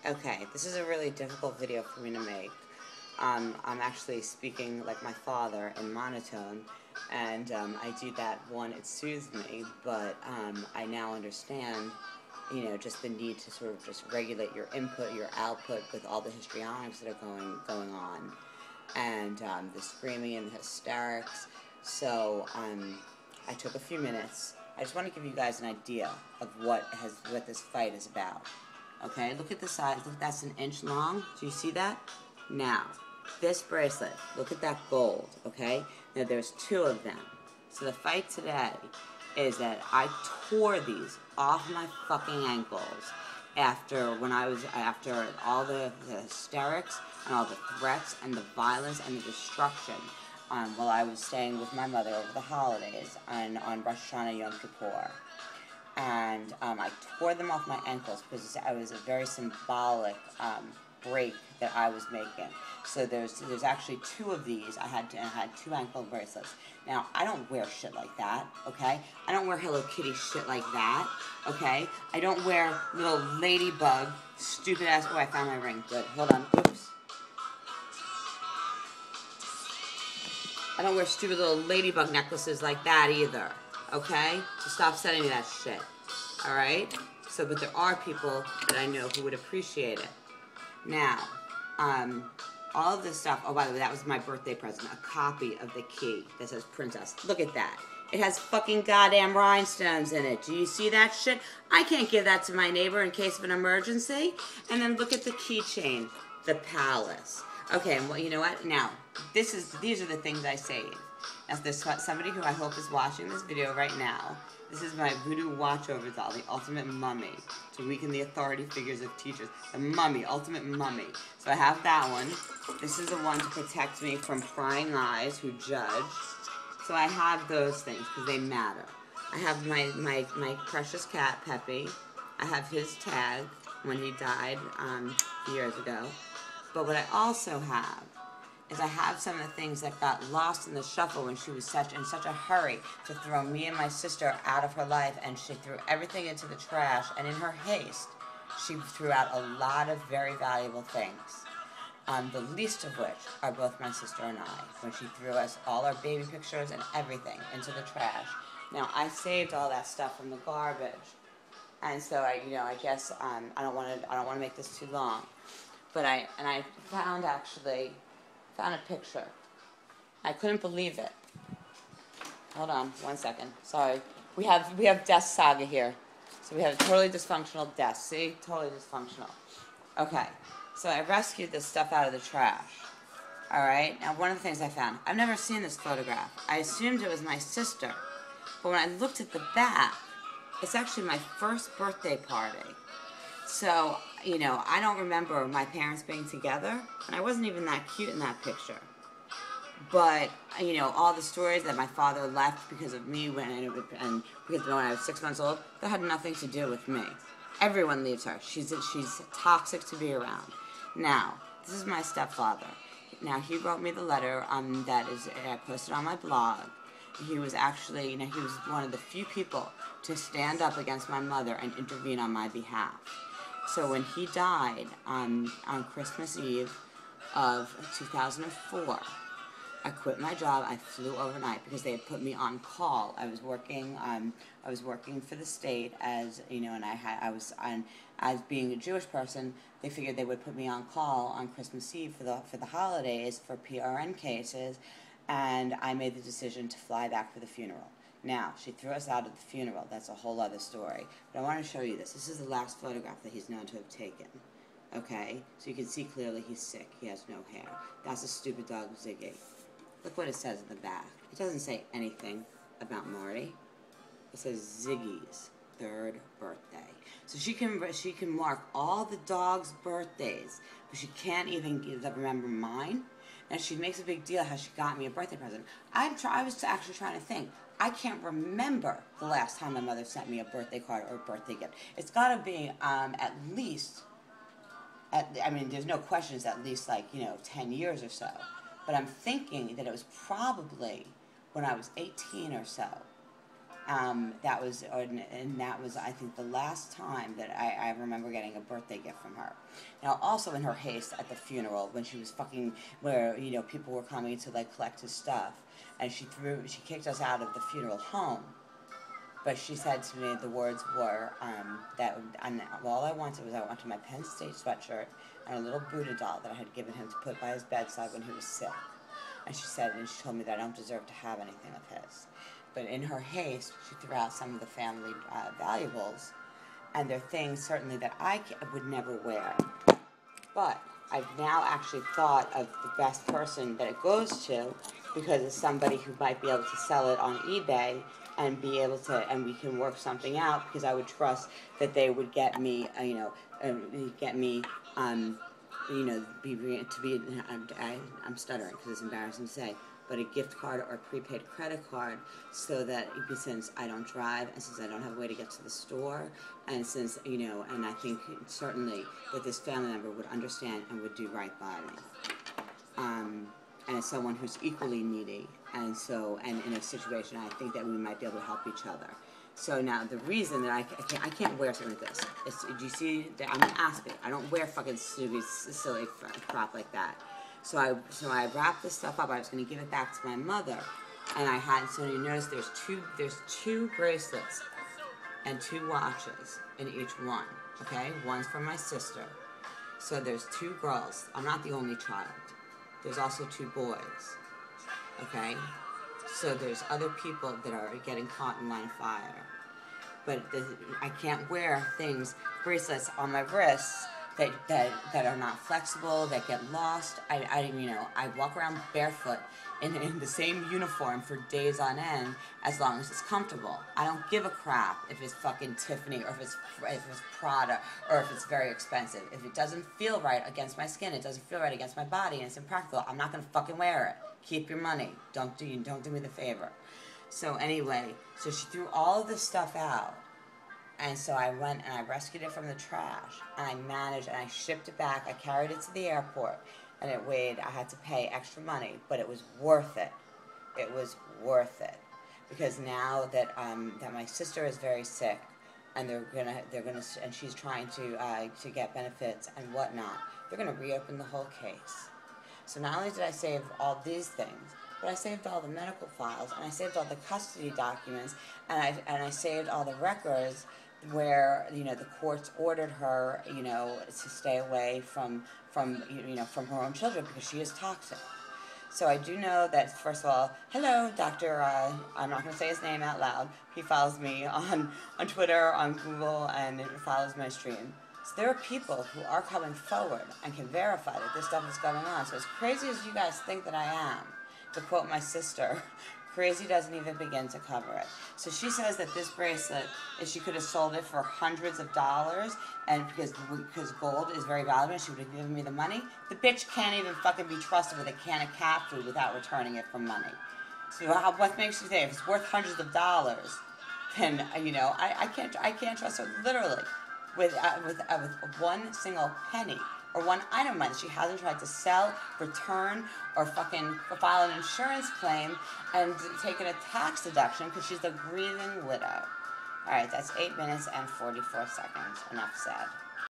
Okay, this is a really difficult video for me to make. I'm actually speaking like my father in monotone, and I do that one, it soothes me, but I now understand, just the need to sort of just regulate your input, your output with all the histrionics that are going on, and the screaming and the hysterics. So I took a few minutes. I just want to give you guys an idea of what this fight is about. Okay, look at the size. Look, that's an inch long. Do you see that? Now, this bracelet, look at that gold, okay? Now, there's two of them. So the fight today is that I tore these off my fucking ankles after all the hysterics and all the threats and the violence and the destruction while I was staying with my mother over the holidays on Rosh Hashanah Yom Kippur. And I tore them off my ankles because it was a very symbolic break that I was making. So there's actually two of these. I had two ankle bracelets. Now, I don't wear shit like that, okay? I don't wear Hello Kitty shit like that, okay? I don't wear little ladybug, stupid ass. Oh, I found my ring. Good. Hold on. Oops. I don't wear stupid little ladybug necklaces like that either. Okay? So stop sending me that shit. Alright? So, but there are people that I know who would appreciate it. Now, all of this stuff, oh, by the way, that was my birthday present, a copy of the key that says Princess. Look at that. It has fucking goddamn rhinestones in it. Do you see that shit? I can't give that to my neighbor in case of an emergency. And then look at the keychain, the palace. Okay, well, you know what? Now, these are the things I save. Now, there's somebody who I hope is watching this video right now. This is my voodoo watchover doll, the ultimate mummy, to weaken the authority figures of teachers. The mummy, ultimate mummy. So I have that one. This is the one to protect me from prying eyes who judge. So I have those things because they matter. I have my precious cat, Peppy. I have his tag when he died years ago. But what I also have is I have some of the things that got lost in the shuffle when she was in such a hurry to throw me and my sister out of her life, and she threw everything into the trash, and in her haste, she threw out a lot of very valuable things, the least of which are both my sister and I, when she threw us all our baby pictures and everything into the trash. Now, I saved all that stuff from the garbage, and so I guess I don't want to make this too long, but I found a picture. I couldn't believe it. Hold on, 1 second. Sorry. We have desk saga here. So we have a totally dysfunctional desk. See? Totally dysfunctional. Okay. So I rescued this stuff out of the trash. Alright? Now, one of the things I found, I've never seen this photograph. I assumed it was my sister. But when I looked at the back, it's actually my first birthday party. So, I don't remember my parents being together, and I wasn't even that cute in that picture. But, all the stories that my father left because of me because when I was 6 months old, that had nothing to do with me. Everyone leaves her. She's toxic to be around. Now, this is my stepfather. Now, he wrote me the letter that I posted on my blog. He was actually, he was one of the few people to stand up against my mother and intervene on my behalf. So when he died on Christmas Eve of 2004, I quit my job. I flew overnight because they had put me on call. I was working for the state as as being a Jewish person, they figured they would put me on call on Christmas Eve for the holidays for PRN cases, and I made the decision to fly back for the funeral. Now, she threw us out at the funeral. That's a whole other story. But I want to show you this. This is the last photograph that he's known to have taken. Okay? So you can see clearly he's sick. He has no hair. That's a stupid dog, Ziggy. Look what it says in the back. It doesn't say anything about Marty. It says Ziggy's 3rd birthday. So she can mark all the dog's birthdays, but she can't even remember mine. And she makes a big deal how she got me a birthday present. I was actually trying to think. I can't remember the last time my mother sent me a birthday card or a birthday gift. It's got to be at least, there's no question it's at least 10 years or so. But I'm thinking that it was probably when I was 18 or so. That was, and that was, I think, the last time that I remember getting a birthday gift from her. Now, also in her haste at the funeral, when she was fucking, where, you know, people were coming to, like, collect his stuff, and she kicked us out of the funeral home. But she said to me, the words were, all I wanted was, I wanted my Penn State sweatshirt and a little Buddha doll that I had given him to put by his bedside when he was sick. And she told me that I don't deserve to have anything of his. But in her haste, she threw out some of the family valuables, and they're things certainly that I would never wear. But I've now actually thought of the best person that it goes to, because it's somebody who might be able to sell it on eBay and be able to, and we can work something out, because I would trust that they would get me, I'm stuttering because it's embarrassing to say, but a gift card or a prepaid credit card, so that, since I don't drive, and since I don't have a way to get to the store, and since, and I think certainly that this family member would understand and would do right by me. And as someone who's equally needy, and in a situation, I think that we might be able to help each other. So now, the reason that I can't wear something like this, do you see, that I'm an aspen, I don't wear fucking silly crap like that. So I wrapped this stuff up. I was going to give it back to my mother, and so you notice there's two bracelets and 2 watches in each one, okay? One's for my sister. So there's 2 girls. I'm not the only child. There's also 2 boys, okay? So there's other people that are getting caught in line of fire. But I can't wear bracelets on my wrists that are not flexible, that get lost. I walk around barefoot in the same uniform for days on end, as long as it's comfortable. I don't give a crap if it's fucking Tiffany, or if it's Prada, or if it's very expensive. If it doesn't feel right against my skin, it doesn't feel right against my body, and it's impractical, I'm not gonna fucking wear it. Keep your money. Don't do me the favor. So anyway, so she threw all of this stuff out. And so I went and I rescued it from the trash, and I managed, and I shipped it back. I carried it to the airport, and it weighed, I had to pay extra money, but it was worth it. It was worth it. Because now that my sister is very sick, and and she's trying to get benefits and whatnot, they're gonna reopen the whole case. So not only did I save all these things, but I saved all the medical files, and I saved all the custody documents, and I saved all the records where, the courts ordered her, to stay away from her own children, because she is toxic. So I do know that, first of all, hello, Dr. I'm not going to say his name out loud. He follows me on Twitter, on Google, and it follows my stream. So there are people who are coming forward and can verify that this stuff is going on. So as crazy as you guys think that I am, to quote my sister, crazy doesn't even begin to cover it. So she says that this bracelet, if she could have sold it for hundreds of dollars, and because gold is very valuable, and she would have given me the money, the bitch can't even fucking be trusted with a can of cat food without returning it for money. So what makes you think if it's worth hundreds of dollars, then I can't trust her literally with one single penny, or one item of money. She hasn't tried to sell, return, or fucking file an insurance claim and taken a tax deduction, because she's a grieving widow. Alright, that's 8 minutes and 44 seconds. Enough said.